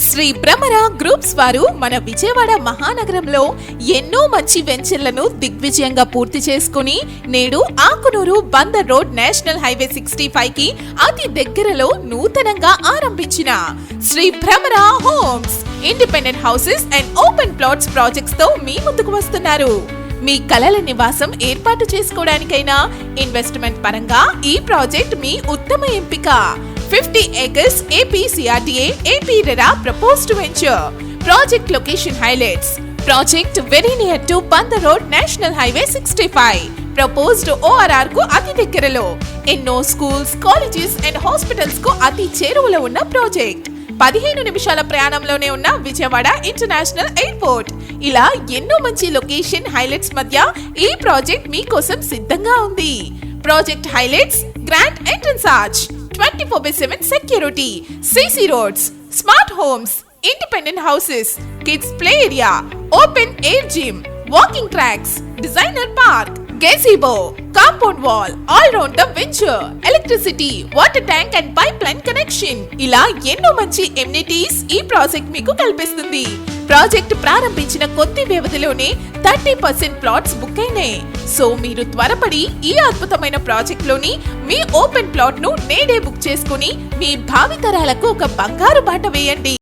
Shri Bhramara groups వారు మన విజయవాడ మహానగరంలో ఎన్నో మంచి వెంచర్లను దిగ్విజయంగా పూర్తి చేసుకుని నేడు Akunuru Bandar road national highway 65 కి అతి దగ్గరలో నూతనంగా ఆరంభించిన Shri Bhramara homes independent houses and open plots projects తో మీ ముందుకు వస్తున్నారు. మీ కలల నివాసం ఏర్పాటు చేసుకోవడానికైనా ఇన్వెస్ట్మెంట్ పరంగా ఈ ప్రాజెక్ట్ మీ ఉత్తమ ఎంపిక. 50 acres APCRDA AP RERA proposed venture. Project location highlights. Project very near to Bandar Road National Highway 65. Proposed ORR కు అతి దగ్గరలో. ఎన్నో స్కూల్స్, కాలేజెస్ అండ్ హాస్పిటల్స్ కు అతి చేరువలో ఉన్న ప్రాజెక్ట్. 15 నిమిషాల ప్రయాణంలోనే ఉన్న విజయవాడ ఇంటర్నేషనల్ ఎయిర్పోర్ట్. ఇలా ఎన్నో మంచి లొకేషన్ హైలైట్స్ మధ్య ఈ ప్రాజెక్ట్ మీకోసం సిద్ధంగా ఉంది. Project highlights: grand entrance arch, 24/7 security, CC roads, smart homes, independent houses, kids play area, open air gym, walking tracks, designer park, gazebo, compound wall, all-round venture, electricity, water tank and pipeline connection. ఇలా ఎన్నో మంచి amenities ఈ project మీకు కల్పిస్తుంది. Project ప్రారంభించిన కొద్ది వ్యవధిలోనే 30% plots book అయినాయి. సో మీరు త్వరపడి ఈ అద్భుతమైన ప్రాజెక్ట్ లోని మీ ఓపెన్ ప్లాట్ ను నేడే బుక్ చేసుకుని మీ భావితరాలకు ఒక బంగారు బాట వేయండి.